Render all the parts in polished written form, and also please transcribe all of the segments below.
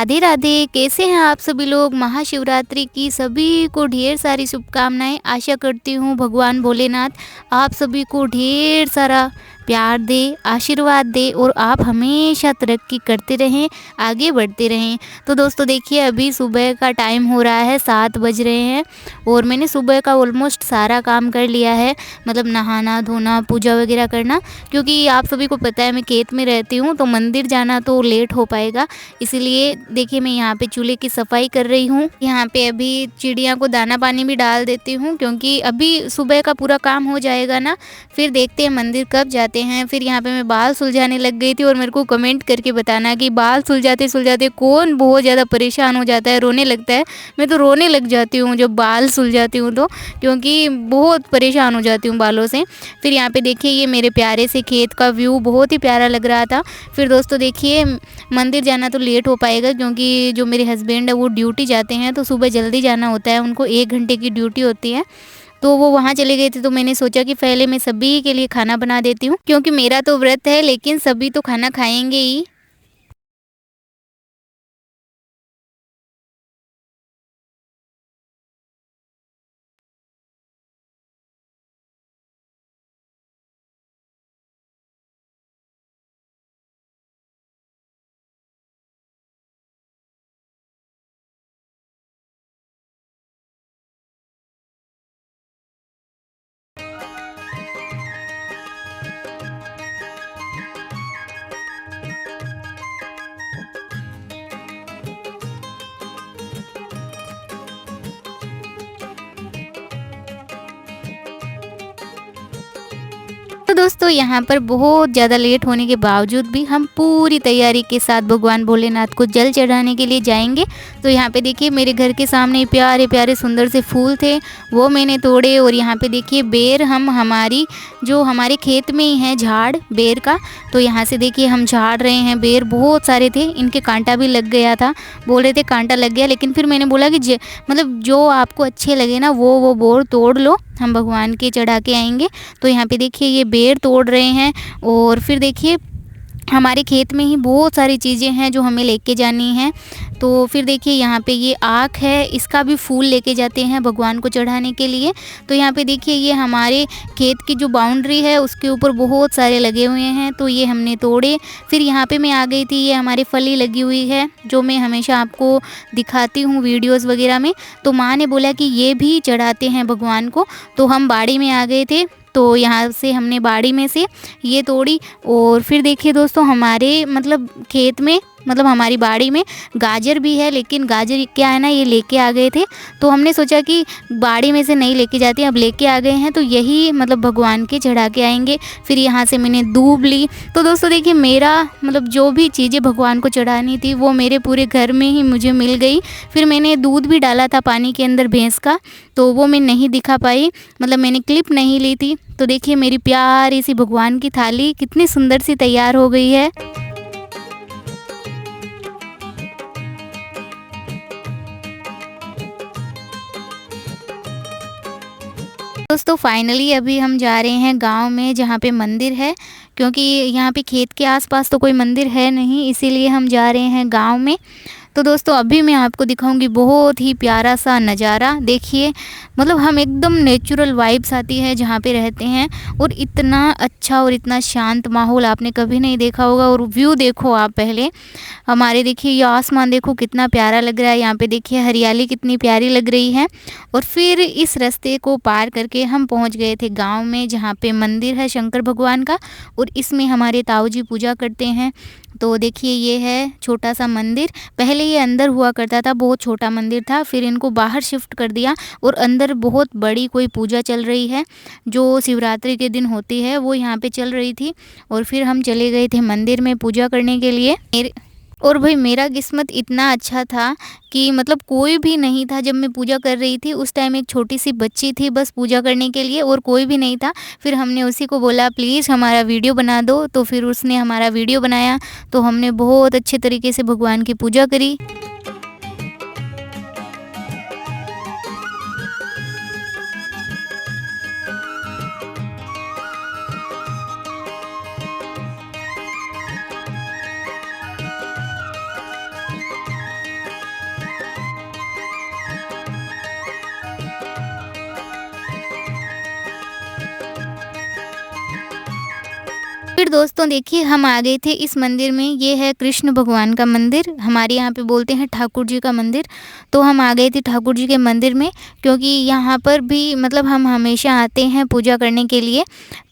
राधे राधे। कैसे हैं आप सभी लोग। महाशिवरात्रि की सभी को ढेर सारी शुभकामनाएं। आशा करती हूँ भगवान भोलेनाथ आप सभी को ढेर सारा प्यार दे, आशीर्वाद दे और आप हमेशा तरक्की करते रहें, आगे बढ़ते रहें। तो दोस्तों देखिए, अभी सुबह का टाइम हो रहा है, 7 बज रहे हैं और मैंने सुबह का ऑलमोस्ट सारा काम कर लिया है। मतलब नहाना धोना, पूजा वगैरह करना, क्योंकि आप सभी को पता है मैं खेत में रहती हूँ तो मंदिर जाना तो लेट हो पाएगा। इसीलिए देखिए मैं यहाँ पे चूल्हे की सफाई कर रही हूँ। यहाँ पे अभी चिड़िया को दाना पानी भी डाल देती हूँ, क्योंकि अभी सुबह का पूरा काम हो जाएगा ना, फिर देखते हैं मंदिर कब जाते हैं। फिर यहाँ पे मैं बाल सुलझाने लग गई थी और मेरे को कमेंट करके बताना कि बाल सुलझाते सुलझाते कौन बहुत ज़्यादा परेशान हो जाता है, रोने लगता है। मैं तो रोने लग जाती हूँ जब बाल सुलझाती हूँ तो, क्योंकि बहुत परेशान हो जाती हूँ बालों से। फिर यहाँ पे देखिए ये मेरे प्यारे से खेत का व्यू बहुत ही प्यारा लग रहा था। फिर दोस्तों देखिए, मंदिर जाना तो लेट हो पाएगा, क्योंकि जो मेरे हस्बैंड है वो ड्यूटी जाते हैं तो सुबह जल्दी जाना होता है, उनको 1 घंटे की ड्यूटी होती है। तो वो वहाँ चले गए थे, तो मैंने सोचा कि पहले मैं सभी के लिए खाना बना देती हूँ, क्योंकि मेरा तो व्रत है लेकिन सभी तो खाना खाएंगे ही। तो दोस्तों यहाँ पर बहुत ज़्यादा लेट होने के बावजूद भी हम पूरी तैयारी के साथ भगवान भोलेनाथ को जल चढ़ाने के लिए जाएंगे। तो यहाँ पे देखिए मेरे घर के सामने प्यारे प्यारे सुंदर से फूल थे, वो मैंने तोड़े। और यहाँ पे देखिए बेर, हम हमारी जो हमारे खेत में ही है झाड़ बेर का, तो यहाँ से देखिए हम झाड़ रहे हैं। बेर बहुत सारे थे, इनके कांटा भी लग गया था, बोल रहे थे कांटा लग गया, लेकिन फिर मैंने बोला कि मतलब जो आपको अच्छे लगे ना वो बोर तोड़ लो, हम भगवान के चढ़ा के आएंगे। तो यहाँ पे देखिए ये बेर तोड़ रहे हैं। और फिर देखिए हमारे खेत में ही बहुत सारी चीज़ें हैं जो हमें लेके जानी हैं। तो फिर देखिए यहाँ पे ये आँख है, इसका भी फूल लेके जाते हैं भगवान को चढ़ाने के लिए। तो यहाँ पे देखिए ये हमारे खेत की जो बाउंड्री है उसके ऊपर बहुत सारे लगे हुए हैं, तो ये हमने तोड़े। फिर यहाँ पे मैं आ गई थी, ये हमारी फली लगी हुई है जो मैं हमेशा आपको दिखाती हूँ वीडियोज़ वगैरह में। तो माँ ने बोला कि ये भी चढ़ाते हैं भगवान को, तो हम बाड़ी में आ गए थे। तो यहाँ से हमने बाड़ी में से ये तोड़ी। और फिर देखिए दोस्तों हमारे मतलब खेत में, मतलब हमारी बाड़ी में गाजर भी है, लेकिन गाजर क्या है ना, ये लेके आ गए थे। तो हमने सोचा कि बाड़ी में से नहीं लेके जाते, अब लेके आ गए हैं तो यही मतलब भगवान के चढ़ा के आएंगे। फिर यहाँ से मैंने दूब ली। तो दोस्तों देखिए मेरा मतलब जो भी चीज़ें भगवान को चढ़ानी थी वो मेरे पूरे घर में ही मुझे मिल गई। फिर मैंने दूध भी डाला था पानी के अंदर भैंस का, तो वो मैं नहीं दिखा पाई, मतलब मैंने क्लिप नहीं ली थी। तो देखिए मेरी प्यारी सी भगवान की थाली कितनी सुंदर सी तैयार हो गई है। दोस्तों फाइनली अभी हम जा रहे हैं गांव में, जहाँ पे मंदिर है, क्योंकि यहाँ पे खेत के आसपास तो कोई मंदिर है नहीं, इसीलिए हम जा रहे हैं गांव में। तो दोस्तों अभी मैं आपको दिखाऊंगी बहुत ही प्यारा सा नज़ारा। देखिए मतलब हम एकदम नेचुरल वाइब्स आती है जहाँ पे रहते हैं, और इतना अच्छा और इतना शांत माहौल आपने कभी नहीं देखा होगा। और व्यू देखो आप पहले हमारे, देखिए ये आसमान देखो कितना प्यारा लग रहा है, यहाँ पे देखिए हरियाली कितनी प्यारी लग रही है। और फिर इस रास्ते को पार करके हम पहुँच गए थे गाँव में, जहाँ पे मंदिर है शंकर भगवान का, और इसमें हमारे ताऊ जी पूजा करते हैं। तो देखिए ये है छोटा सा मंदिर, पहले ये अंदर हुआ करता था, बहुत छोटा मंदिर था, फिर इनको बाहर शिफ्ट कर दिया और अंदर बहुत बड़ी कोई पूजा चल रही है जो शिवरात्रि के दिन होती है, वो यहाँ पे चल रही थी। और फिर हम चले गए थे मंदिर में पूजा करने के लिए। और भाई मेरा किस्मत इतना अच्छा था कि मतलब कोई भी नहीं था जब मैं पूजा कर रही थी उस टाइम, एक छोटी सी बच्ची थी बस पूजा करने के लिए, और कोई भी नहीं था। फिर हमने उसी को बोला प्लीज़ हमारा वीडियो बना दो, तो फिर उसने हमारा वीडियो बनाया। तो हमने बहुत अच्छे तरीके से भगवान की पूजा करी। फिर दोस्तों देखिए हम आ गए थे इस मंदिर में, ये है कृष्ण भगवान का मंदिर, हमारे यहाँ पे बोलते हैं ठाकुर जी का मंदिर। तो हम आ गए थे ठाकुर जी के मंदिर में, क्योंकि यहाँ पर भी मतलब हम हमेशा आते हैं पूजा करने के लिए।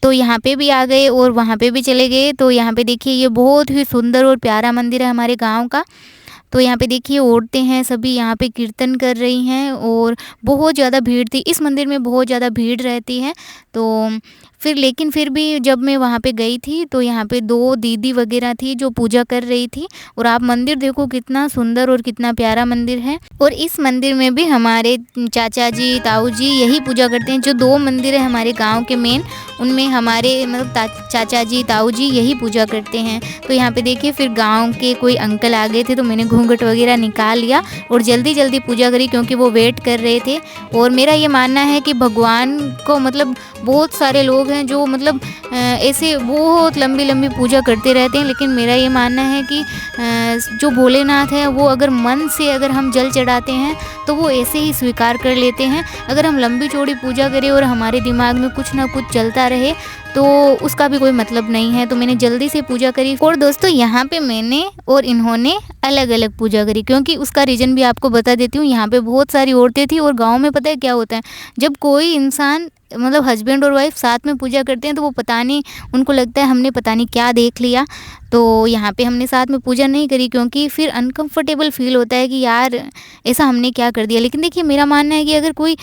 तो यहाँ पे भी आ गए और वहाँ पे भी चले गए। तो यहाँ पे देखिए ये बहुत ही सुंदर और प्यारा मंदिर है हमारे गाँव का। तो यहाँ पे देखिए औरतें हैं, सभी यहाँ पे कीर्तन कर रही हैं और बहुत ज़्यादा भीड़ थी। इस मंदिर में बहुत ज़्यादा भीड़ रहती है। तो फिर भी जब मैं वहाँ पे गई थी तो यहाँ पे 2 दीदी वग़ैरह थी जो पूजा कर रही थी। और आप मंदिर देखो कितना सुंदर और कितना प्यारा मंदिर है। और इस मंदिर में भी हमारे चाचा जी, ताऊ जी यही पूजा करते हैं। जो 2 मंदिर है हमारे गाँव के मेन, उनमें हमारे मतलब चाचा जी, ताऊ जी यही पूजा करते हैं। तो यहाँ पे देखिए फिर गाँव के कोई अंकल आ गए थे, तो मैंने घूंघट वगैरह निकाल लिया और जल्दी-जल्दी पूजा करी, क्योंकि वो वेट कर रहे थे। और मेरा ये मानना है कि भगवान को मतलब बहुत सारे लोग हैं जो मतलब ऐसे बहुत लंबी-लंबी पूजा करते रहते हैं, लेकिन मेरा ये मानना है कि जो भोलेनाथ है वो अगर मन से अगर हम जल चढ़ाते हैं तो वो ऐसे ही स्वीकार कर लेते हैं। अगर हम लंबी चौड़ी पूजा करें और हमारे दिमाग में कुछ ना कुछ चलता रहे तो उसका भी कोई मतलब नहीं है। तो मैंने जल्दी से पूजा करी। और दोस्तों यहाँ पे मैंने और इन्होंने अलग-अलग पूजा करी, क्योंकि उसका रीज़न भी आपको बता देती हूँ। यहाँ पे बहुत सारी औरतें थी और गाँव में पता है क्या होता है, जब कोई इंसान मतलब हस्बैंड और वाइफ साथ में पूजा करते हैं तो वो पता नहीं, उनको लगता है हमने पता नहीं क्या देख लिया। तो यहाँ पे हमने साथ में पूजा नहीं करी, क्योंकि फिर अनकंफर्टेबल फ़ील होता है कि यार ऐसा हमने क्या कर दिया। लेकिन देखिए मेरा मानना है कि अगर कोई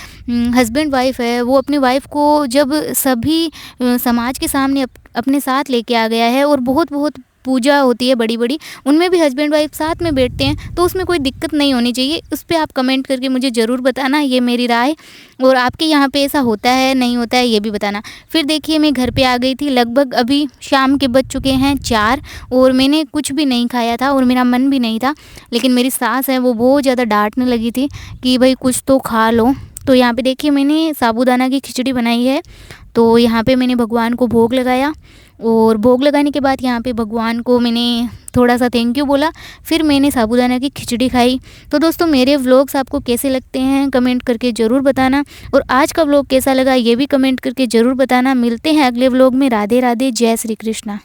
हस्बैंड वाइफ है, वो अपनी वाइफ को जब सभी समाज के सामने अपने साथ लेके आ गया है और बहुत-बहुत पूजा होती है बड़ी-बड़ी, उनमें भी हस्बैंड वाइफ साथ में बैठते हैं, तो उसमें कोई दिक्कत नहीं होनी चाहिए। उस पे आप कमेंट करके मुझे ज़रूर बताना, ये मेरी राय। और आपके यहाँ पे ऐसा होता है, नहीं होता है, ये भी बताना। फिर देखिए मैं घर पे आ गई थी, लगभग अभी शाम के बज चुके हैं 4 और मैंने कुछ भी नहीं खाया था और मेरा मन भी नहीं था। लेकिन मेरी सास है वो बहुत ज़्यादा डाँटने लगी थी कि भई कुछ तो खा लो। तो यहाँ पे देखिए मैंने साबूदाना की खिचड़ी बनाई है। तो यहाँ पे मैंने भगवान को भोग लगाया और भोग लगाने के बाद यहाँ पे भगवान को मैंने थोड़ा-सा थैंक यू बोला। फिर मैंने साबूदाना की खिचड़ी खाई। तो दोस्तों मेरे व्लॉग्स आपको कैसे लगते हैं कमेंट करके ज़रूर बताना, और आज का व्लॉग कैसा लगा ये भी कमेंट करके ज़रूर बताना। मिलते हैं अगले व्लॉग में। राधे राधे, जय श्री कृष्णा।